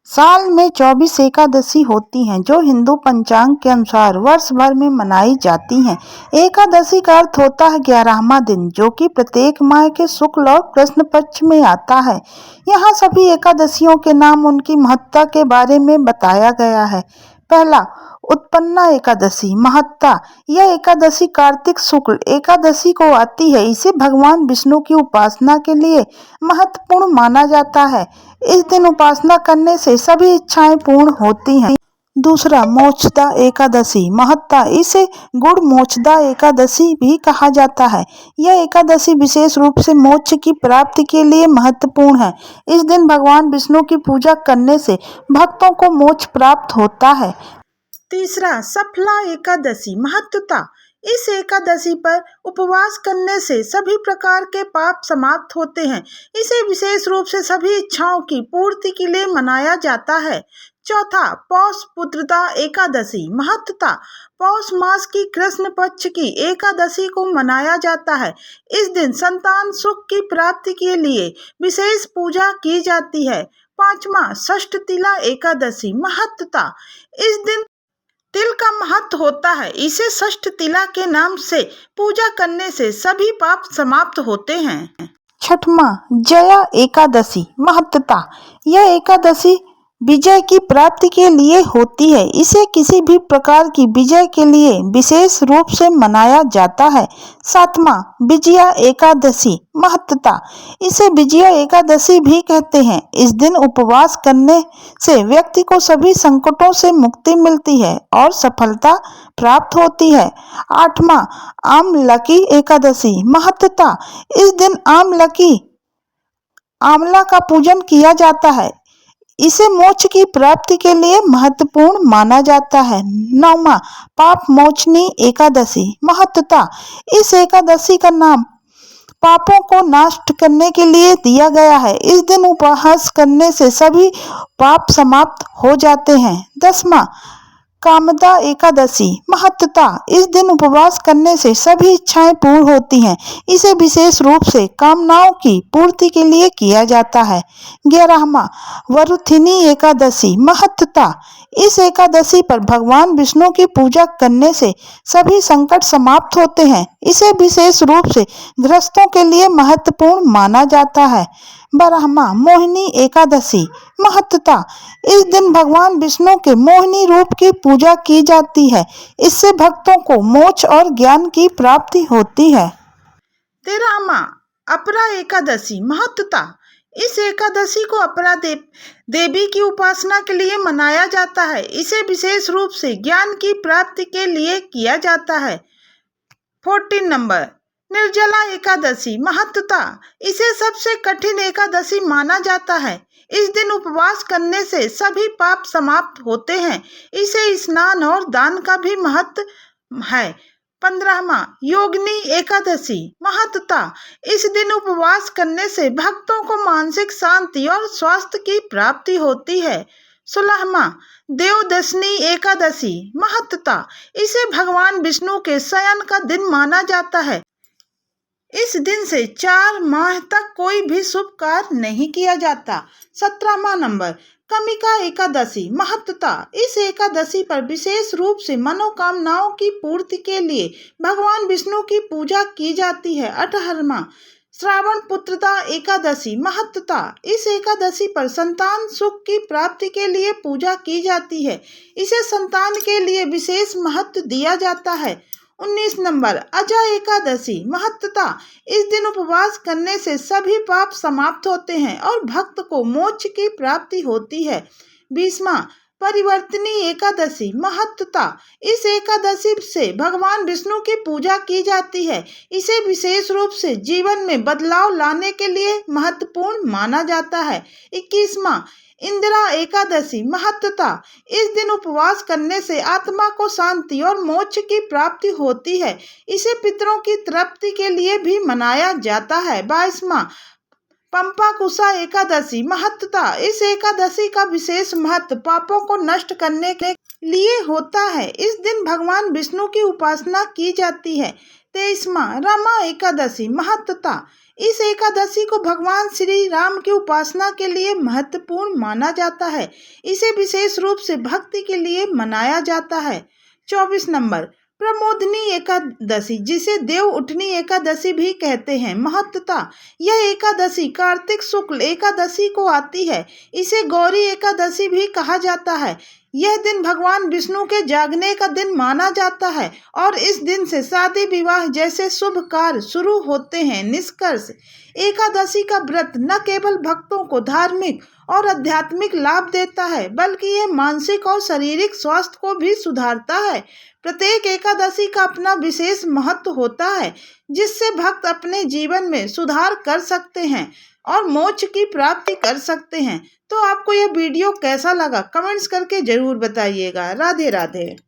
साल में 24 एकादशी होती हैं जो हिंदू पंचांग के अनुसार वर्ष भर में मनाई जाती हैं। एकादशी का अर्थ होता है 11वां दिन, जो कि प्रत्येक माह के शुक्ल और कृष्ण पक्ष में आता है। यहाँ सभी एकादशियों के नाम उनकी महत्ता के बारे में बताया गया है। पहला, उत्पन्ना एकादशी। महत्ता: यह एकादशी कार्तिक शुक्ल एकादशी को आती है। इसे भगवान विष्णु की उपासना के लिए महत्वपूर्ण माना जाता है। इस दिन उपासना करने से सभी इच्छाएं पूर्ण होती हैं। दूसरा, मोक्षदा एकादशी। महत्ता: इसे गुड़ मोक्षदा एकादशी भी कहा जाता है। यह एकादशी विशेष रूप से मोक्ष की प्राप्ति के लिए महत्वपूर्ण है। इस दिन भगवान विष्णु की पूजा करने से भक्तों को मोक्ष प्राप्त होता है। तीसरा, सफला एकादशी। महत्ता: इस एकादशी पर उपवास करने से सभी प्रकार के पाप समाप्त होते हैं। इसे विशेष रूप से सभी इच्छाओं की पूर्ति के लिए मनाया जाता है। चौथा, पौष पुत्रदा एकादशी। महत्ता: पौष मास की कृष्ण पक्ष की एकादशी को मनाया जाता है। इस दिन संतान सुख की प्राप्ति के लिए विशेष पूजा की जाती है। पांचवा, षष्ठतिला एकादशी। महत्ता: इस दिन तिल का महत्व होता है। इसे षष्ठ तिला के नाम से पूजा करने से सभी पाप समाप्त होते हैं। छठवां, जया एकादशी। महत्ता: यह एकादशी विजय की प्राप्ति के लिए होती है। इसे किसी भी प्रकार की विजय के लिए विशेष रूप से मनाया जाता है। सातवां, विजया एकादशी। महत्ता: इसे विजया एकादशी भी कहते हैं। इस दिन उपवास करने से व्यक्ति को सभी संकटों से मुक्ति मिलती है और सफलता प्राप्त होती है। आठवां, आमलकी एकादशी। महत्ता: इस दिन आंवला का पूजन किया जाता है। इसे मोक्ष की प्राप्ति के लिए महत्वपूर्ण माना जाता है। नौवां, पाप मोचनी एकादशी। महत्ता: इस एकादशी का नाम पापों को नष्ट करने के लिए दिया गया है। इस दिन उपवास करने से सभी पाप समाप्त हो जाते हैं। 10वां, कामदा एकादशी। महत्ता: इस दिन उपवास करने से सभी इच्छाएं पूर्ण होती हैं। इसे विशेष रूप से कामनाओं की पूर्ति के लिए किया जाता है। 11वां, वरुथिनी एकादशी। महत्ता: इस एकादशी पर भगवान विष्णु की पूजा करने से सभी संकट समाप्त होते हैं। इसे विशेष रूप से गृहस्थों के लिए महत्वपूर्ण माना जाता है। 12वां, मोहिनी एकादशी। महत्ता: इस दिन भगवान विष्णु के मोहिनी रूप की पूजा की जाती है। इससे भक्तों को मोक्ष और ज्ञान की प्राप्ति होती है। 13वां, अपरा एकादशी। महत्ता: इस एकादशी को अपरा देवी की उपासना के लिए मनाया जाता है। इसे विशेष रूप से ज्ञान की प्राप्ति के लिए किया जाता है। 14 नंबर, निर्जला एकादशी। महत्ता: इसे सबसे कठिन एकादशी माना जाता है। इस दिन उपवास करने से सभी पाप समाप्त होते हैं। इसे स्नान और दान का भी महत्व है। 15वां, योगिनी एकादशी। महत्ता: इस दिन उपवास करने से भक्तों को मानसिक शांति और स्वास्थ्य की प्राप्ति होती है। 16वां, देवदशनी एकादशी। महत्ता: इसे भगवान विष्णु के शयन का दिन माना जाता है। इस दिन से 4 माह तक कोई भी शुभ कार्य नहीं किया जाता। 17वां नंबर, कमिका एकादशी। महत्ता: इस एकादशी पर विशेष रूप से मनोकामनाओं की पूर्ति के लिए भगवान विष्णु की पूजा की जाती है। 18वां, श्रावण पुत्रदा एकादशी। महत्ता: इस एकादशी पर संतान सुख की प्राप्ति के लिए पूजा की जाती है। इसे संतान के लिए विशेष महत्व दिया जाता है। 19 नंबर, अजा एकादशी। महत्ता: इस दिन उपवास करने से सभी पाप समाप्त होते हैं और भक्त को मोक्ष की प्राप्ति होती है। 20वां, परिवर्तनी एकादशी। महत्ता: इस एकादशी से भगवान विष्णु की पूजा की जाती है। इसे विशेष रूप से जीवन में बदलाव लाने के लिए महत्वपूर्ण माना जाता है। 21वां, इंदिरा एकादशी। महत्ता: इस दिन उपवास करने से आत्मा को शांति और मोक्ष की प्राप्ति होती है। इसे पितरों की तृप्ति के लिए भी मनाया जाता है। 22वां, पंपाकुशा एकादशी। महत्ता: इस एकादशी का विशेष महत्व पापों को नष्ट करने के लिए होता है। इस दिन भगवान विष्णु की उपासना की जाती है। 23वां, रमा एकादशी। महत्ता: इस एकादशी को भगवान श्री राम की उपासना के लिए महत्वपूर्ण माना जाता है। इसे विशेष रूप से भक्ति के लिए मनाया जाता है। 24 नंबर, प्रमोदनी एकादशी, जिसे देव उठनी एकादशी भी कहते हैं। महत्वता, यह एकादशी कार्तिक शुक्ल एकादशी को आती है। इसे गौरी एकादशी भी कहा जाता है। यह दिन भगवान विष्णु के जागने का दिन माना जाता है और इस दिन से शादी विवाह जैसे शुभ कार्य शुरू होते हैं। निष्कर्ष, एकादशी का व्रत न केवल भक्तों को धार्मिक और आध्यात्मिक लाभ देता है, बल्कि यह मानसिक और शारीरिक स्वास्थ्य को भी सुधारता है। प्रत्येक एकादशी का अपना विशेष महत्व होता है, जिससे भक्त अपने जीवन में सुधार कर सकते हैं और मोक्ष की प्राप्ति कर सकते हैं। तो आपको यह वीडियो कैसा लगा, कमेंट्स करके जरूर बताइएगा। राधे राधे।